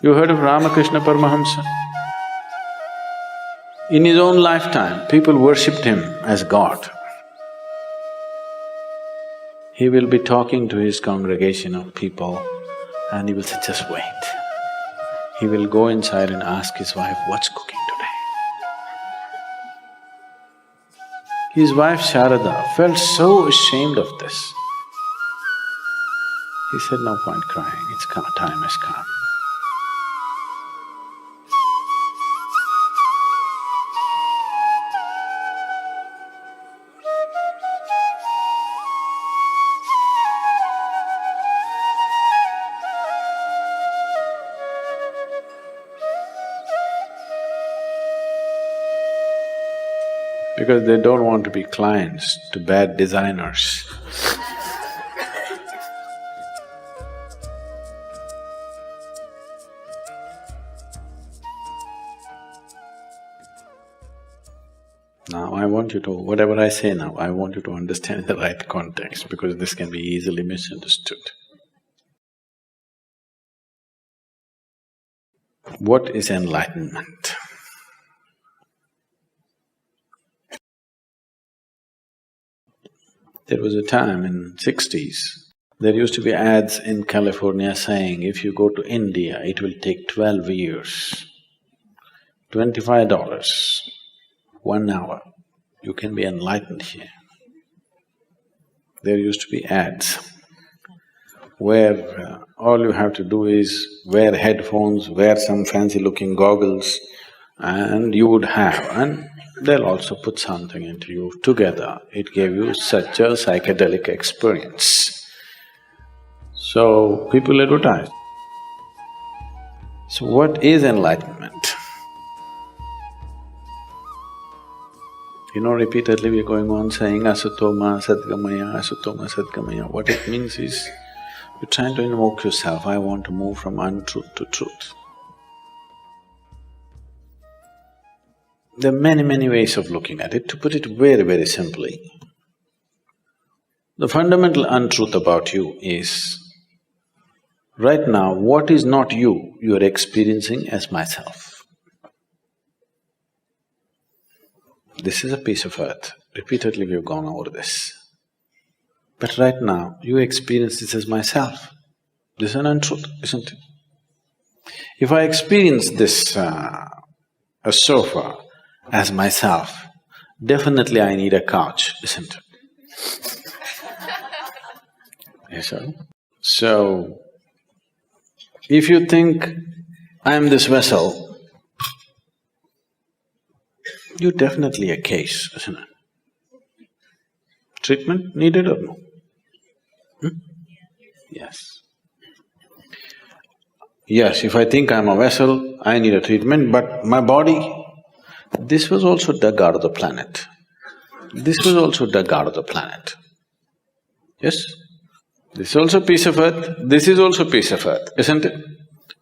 You heard of Ramakrishna Paramahamsa? In his own lifetime, people worshipped him as God. He will be talking to his congregation of people and he will say, just wait. He will go inside and ask his wife, what's cooking today? His wife Sharada felt so ashamed of this. He said, no point crying, time has come. Because they don't want to be clients to bad designers. Now I want you to… whatever I say now, I want you to understand the right context because this can be easily misunderstood. What is enlightenment? There was a time in '60s, there used to be ads in California saying, if you go to India, it will take 12 years, $25, 1 hour, you can be enlightened here. There used to be ads where all you have to do is wear headphones, wear some fancy-looking goggles, and you would have… and they'll also put something into you. Together, it gave you such a psychedelic experience. So, people advertise. So, what is enlightenment? You know, repeatedly we're going on saying asutoma sadgamaya, asutoma sadgamaya. What it means is, you're trying to invoke yourself, I want to move from untruth to truth. There are many ways of looking at it. To put it very simply, the fundamental untruth about you is, right now, what is not you, you are experiencing as myself. This is a piece of earth. Repeatedly we've gone over this. But right now, you experience this as myself. This is an untruth, isn't it? If I experience this, a sofa, as myself, definitely I need a couch, isn't it? Yes, sir? So, if you think, I am this vessel, you're definitely a case, isn't it? Treatment needed or no? Yes. Yes, if I think I'm a vessel, I need a treatment, but my body, this was also dug out of the planet. This was also dug out of the planet. Yes? This is also a piece of earth, this is also a piece of earth, isn't it?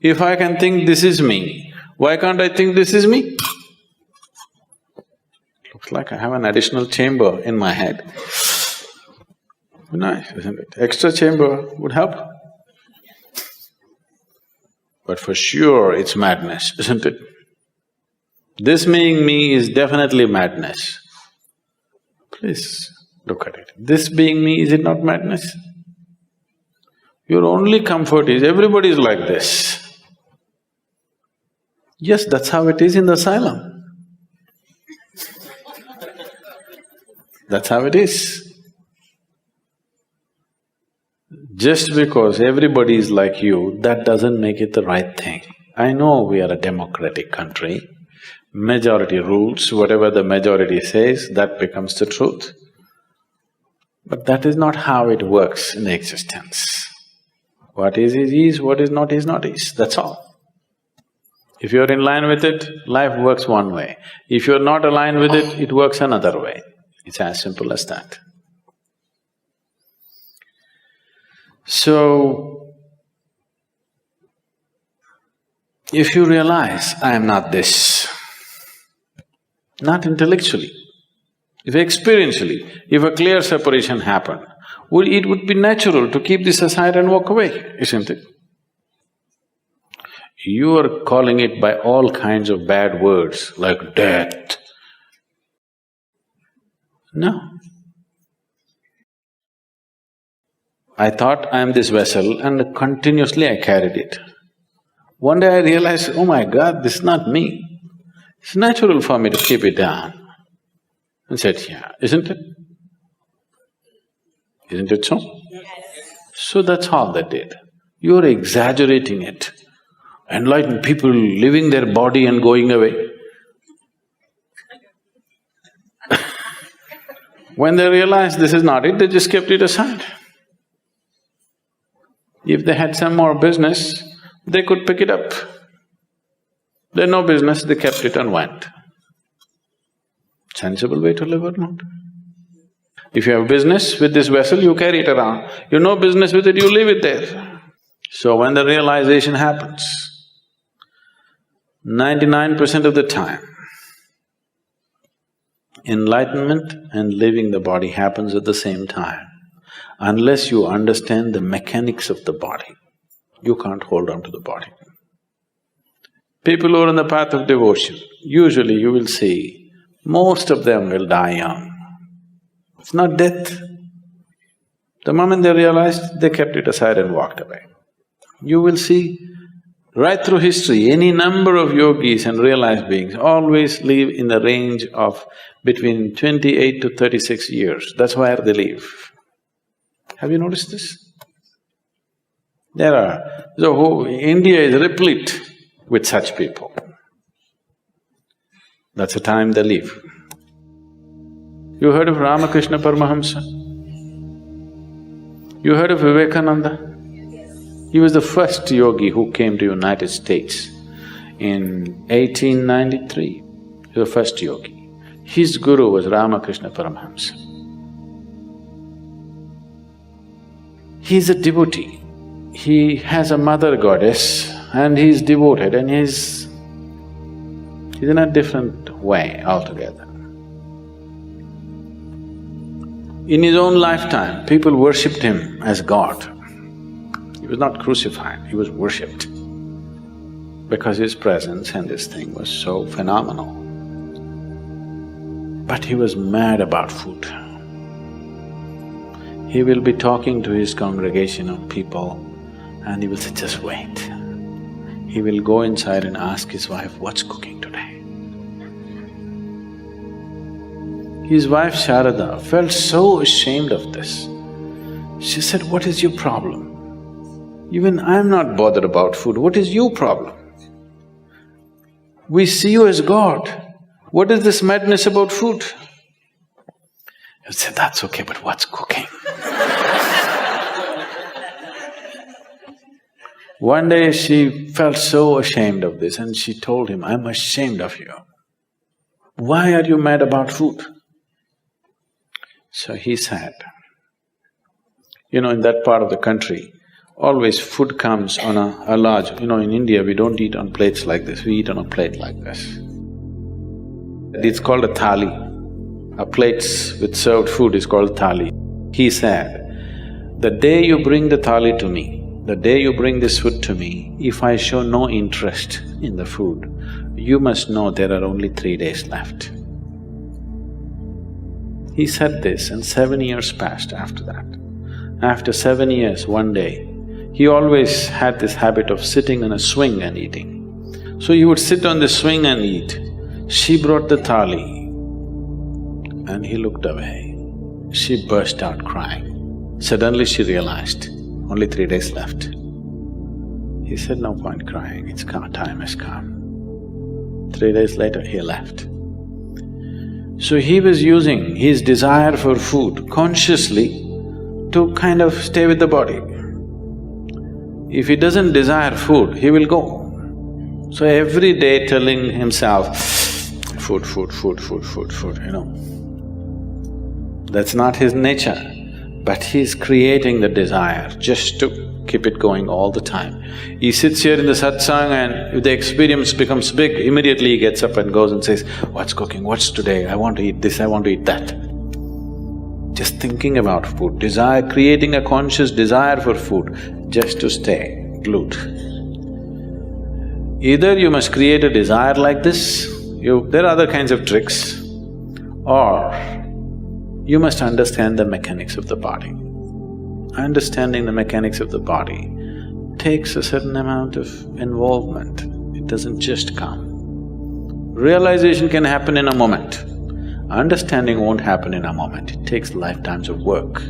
If I can think this is me, why can't I think this is me? Looks like I have an additional chamber in my head. Nice, isn't it? Extra chamber would help. But for sure it's madness, isn't it? This being me is definitely madness. Please look at it. This being me, is it not madness? Your only comfort is everybody is like this. Yes, that's how it is in the asylum. That's how it is. Just because everybody is like you, that doesn't make it the right thing. I know we are a democratic country. Majority rules, whatever the majority says, that becomes the truth. But that is not how it works in existence. What is, what is not, that's all. If you're in line with it, life works one way. If you're not aligned with it, it works another way. It's as simple as that. So, if you realize, I am not this, not intellectually, if experientially, if a clear separation happened, it would be natural to keep this aside and walk away, isn't it? You are calling it by all kinds of bad words like death. No. I thought I am this vessel and continuously I carried it. One day I realized, oh my God, this is not me. It's natural for me to keep it down. And said, yeah, isn't it? Isn't it so? Yes. So that's all they did. You're exaggerating it. Enlightened people leaving their body and going away. When they realized this is not it, they just kept it aside. If they had some more business, they could pick it up. They had no business, they kept it and went. Sensible way to live or not? If you have business with this vessel, you carry it around. You have no business with it, you leave it there. So when the realization happens, 99% of the time, enlightenment and leaving the body happens at the same time. Unless you understand the mechanics of the body, you can't hold on to the body. People who are on the path of devotion, usually you will see, most of them will die young. It's not death. The moment they realized, they kept it aside and walked away. You will see, right through history, any number of yogis and realized beings always live in the range of between 28 to 36 years. That's where they live. Have you noticed this? India is replete with such people. That's the time they live. You heard of Ramakrishna Paramahamsa? You heard of Vivekananda? He was the first yogi who came to United States in 1893. He was the first yogi. His guru was Ramakrishna Paramahamsa. He's a devotee. He has a mother goddess and he's devoted and he's in a different way altogether. In his own lifetime, people worshipped him as God. He was not crucified, he was worshipped because his presence and this thing was so phenomenal. But he was mad about food. He will be talking to his congregation of people and he will say, just wait. He will go inside and ask his wife, what's cooking today? His wife Sharada felt so ashamed of this. She said, what is your problem? Even I'm not bothered about food, what is your problem? We see you as God. What is this madness about food? He said, that's okay, but what's cooking? One day she felt so ashamed of this and she told him, I'm ashamed of you. Why are you mad about food? So he said, in that part of the country, always food comes on a large… in India we don't eat on plates like this, we eat on a plate like this. It's called a thali. A plates with served food is called thali. He said, the day you bring the thali to me, the day you bring this food to me, if I show no interest in the food, you must know there are only 3 days left. He said this and 7 years passed after that. After 7 years, one day, he always had this habit of sitting on a swing and eating. So he would sit on the swing and eat. She brought the thali and he looked away. She burst out crying. Suddenly she realized, only 3 days left. He said, no point crying, it's come, time has come. 3 days later, he left. So he was using his desire for food consciously to kind of stay with the body. If he doesn't desire food, he will go. So every day telling himself, food, food, food, food, food, food, That's not his nature, but he's creating the desire just to keep it going all the time. He sits here in the satsang and if the experience becomes big, immediately he gets up and goes and says, what's cooking, what's today, I want to eat this, I want to eat that. Just thinking about food, desire, creating a conscious desire for food just to stay glued. Either you must create a desire like this, there are other kinds of tricks, or you must understand the mechanics of the body. Understanding the mechanics of the body takes a certain amount of involvement, it doesn't just come. Realization can happen in a moment, understanding won't happen in a moment, it takes lifetimes of work.